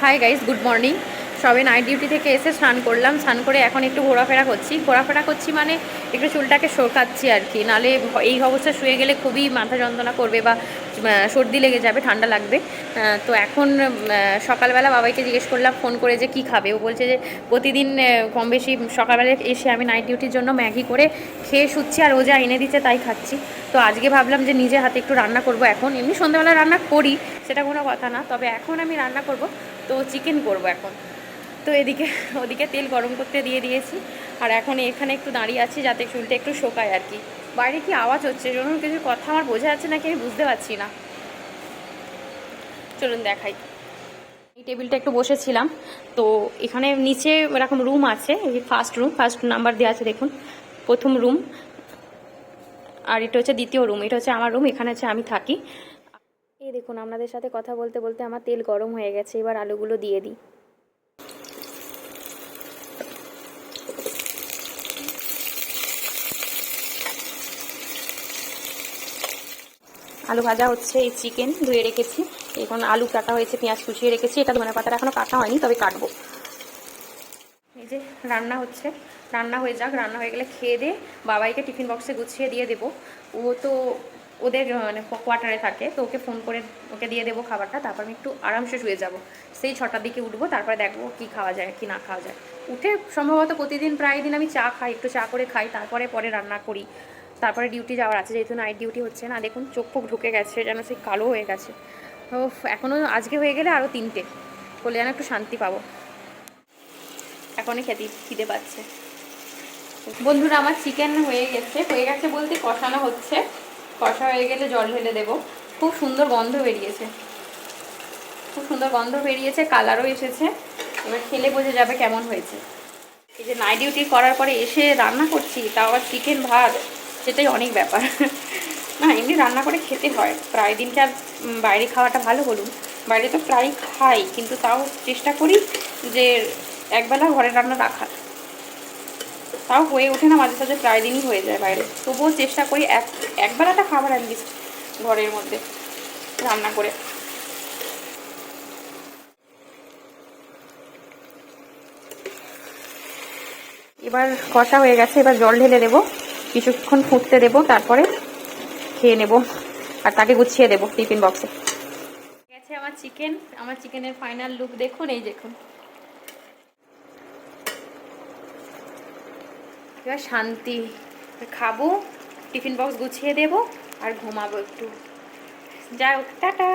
Hi guys, good morning. সবে night duty থেকে এসে স্নান করলাম। স্নান করে এখন একটু ঘোরাফেরা করছি মানে একটু চুলটাকে শোকাচ্ছি আর কি। নালে এই অবস্থা শুয়ে গেলে খুবই মাথা যন্ত্রণা করবে বা সর্দি লেগে যাবে, ঠান্ডা লাগবে। তো এখন সকালবেলা বাবাইকে জিজ্ঞেস করলাম ফোন করে যে কি খাবে। ও বলছে যে প্রতিদিন কম বেশি সকালবেলা এসে আমি নাইট ডিউটির জন্য ম্যাগি করে খেয়ে শুচ্ছি, আর ও যা এনে দিচ্ছে তাই খাচ্ছি। তো আজকে ভাবলাম যে নিজে হাতে একটু রান্না করব। এখন এমনি সন্ধ্যাবেলা রান্না করি, সেটা কোনো কথা না, তবে এখন আমি রান্না করব। তো চিকেন করব এখন। তো ওদিকে তেল গরম করতে দিয়ে দিয়েছি, আর এখন এখানে একটু দাঁড়িয়ে আছি যাতে চুলটা একটু শোকায় আর কি। বাইরে কি আওয়াজ হচ্ছে, যখন কিছু কথা আমার বোঝা যাচ্ছে নাকি আমি বুঝতে পারছি না। চলুন দেখাই। এই টেবিলটা একটু বসেছিলাম, তো এখানে নিচে এরকম রুম আছে, এই ফার্স্ট নাম্বার দেওয়া আছে দেখুন, প্রথম রুম। আর এটা হচ্ছে দ্বিতীয় রুম, এটা হচ্ছে আমার রুম, এখানে হচ্ছে আমি থাকি। এই দেখুন, আপনাদের সাথে কথা বলতে বলতে আমার তেল গরম হয়ে গেছে, এবার আলুগুলো দিয়ে দিই। আলু ভাজা হচ্ছে, এই চিকেন ধুয়ে রেখেছি, এখন আলু কাটা হয়েছে, পেঁয়াজ কুচিয়ে রেখেছি। এটা ধনে পাতাটা এখনও কাটা হয়নি, তবে কাটবো। এই যে রান্না হচ্ছে, রান্না হয়ে যাক, রান্না হয়ে গেলে খেয়ে দিয়ে বাবাইকে টিফিন বক্সে গুছিয়ে দিয়ে দেবো। ও তো ওদের মানে কোয়ার্টারে থাকে, তো ওকে ফোন করে ওকে দিয়ে দেবো খাবারটা, তারপর আমি একটু আরামসে শুয়ে যাব। সেই 6টার দিকে উঠবো, তারপরে দেখবো কি খাওয়া যায় কি না খাওয়া যায়। উঠে সম্ভবত প্রতিদিন প্রায় দিন আমি চা খাই, একটু চা করে খাই, পরে রান্না করি। তারপরে ডিউটি যাওয়ার আছে, যেহেতু নাইট ডিউটি হচ্ছে না। দেখুন চোখ ফোক ঢুকে গেছে, যেন সেই কালো হয়ে গেছে। তো এখনও আজকে হয়ে গেলে আরও 3টে করলে যেন একটু শান্তি পাবো। এখনই খিদে পাচ্ছে। বন্ধুরা, আমার চিকেন হয়ে গেছে বলতে কষানো হচ্ছে। কষা হয়ে গেলে জল ঢেলে দেবো। খুব সুন্দর গন্ধ বেরিয়েছে, কালারও এসেছে। এবার খেলে বোঝা যাবে কেমন হয়েছে। এই যে নাইট ডিউটি করার পরে এসে রান্না করছি, তাও আবার চিকেন ভাত, সেটাই অনেক ব্যাপার। না, এমনি রান্না করে খেতে হয় প্রায় দিনকে। আর বাইরে খাওয়াটা ভালো বলুন, বাইরে তো প্রায় খাই, কিন্তু তাও চেষ্টা করি যে একবেলা ঘরে রান্না রাখার। তাও হয়ে ওঠে না, মাঝে সাঝে প্রায় দিনই হয়ে যায় বাইরে, তবুও চেষ্টা করি একবেলাটা খাবার অ্যাটলিস্ট ঘরের মধ্যে রান্না করে। এবার কষা হয়ে গেছে, এবার জল ঢেলে দেবো, কিছুক্ষণ ফুটতে দেবো, তারপরে খেয়ে নেব। আর তাকে গুছিয়ে দেবো টিফিন বক্সে। গেছে আমার চিকেনের ফাইনাল লুক দেখুন, এই দেখুন। এবার শান্তি, খাবো, টিফিন বক্স গুছিয়ে দেবো আর ঘুমাবো একটু। যাই হোক, টাটা।